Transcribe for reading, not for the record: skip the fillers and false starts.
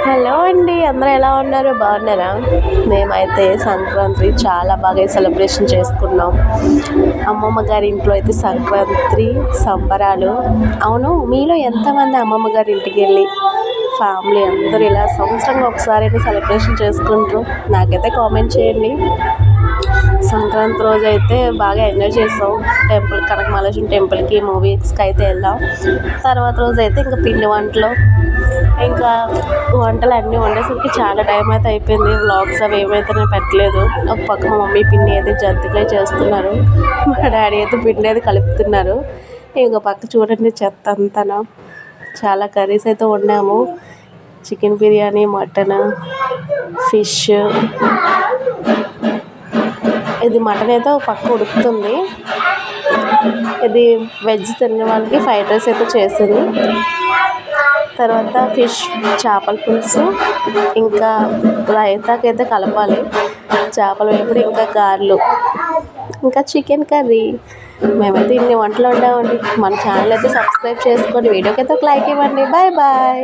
Hello అండి, అందరూ ఎలా ఉన్నారు? బాగున్నారా? మేమైతే సంక్రాంతి చాలా బాగా సెలబ్రేషన్ చేసుకున్నాం. అమ్మమ్మ గారి ఇంట్లో అయితే సంక్రాంతి సంబరాలు. అవును, మీలో ఎంతమంది అమ్మమ్మ గారి ఇంటికి వెళ్ళి ఫ్యామిలీ అందరూ ఇలా సంవత్సరంగా ఒకసారి అయితే సెలబ్రేషన్ చేసుకుంటారు? నాకైతే కామెంట్ చేయండి. సంక్రాంతి రోజు అయితే బాగా ఎంజాయ్ చేసాం. కనకమహాలక్ష్మి టెంపుల్కి, మూవీస్కి అయితే వెళ్ళాం. తర్వాత రోజు అయితే ఇంకా పిండి వంటలు, ఇంకా వంటలు అన్నీ వండేసరికి చాలా టైం అయితే అయిపోయింది. వ్లాగ్స్ అవి ఏమైతే నేను పెట్టలేదు. ఒక పక్క మా మమ్మీ పిండి అయితే జంతికలే చేస్తున్నారు, మా డాడీ అయితే పిండి అయితే కలుపుతున్నారు. ఇంకో పక్క చూడండి చెత్త అంతా. చాలా కర్రీస్ అయితే వండాము. Chicken biryani, mutton, fish. ఇది మటన్ అయితే ఒక పక్క ఉడుకుతుంది. ఇది వెజ్ తినే వాళ్ళకి ఫ్రైడ్ రైస్ అయితే చేసింది. తర్వాత ఫిష్ చేపల పులుసు, ఇంకా రైతాకైతే కలపాలి, చేపల వేపుడు, ఇంకా గారెలు, ఇంకా చికెన్ కర్రీ. మేమైతే ఇన్ని వంటలు వండామండి. మన ఛానల్ అయితే సబ్స్క్రైబ్ చేసుకోండి. వీడియోకి అయితే ఒక లైక్ ఇవ్వండి. Bye bye.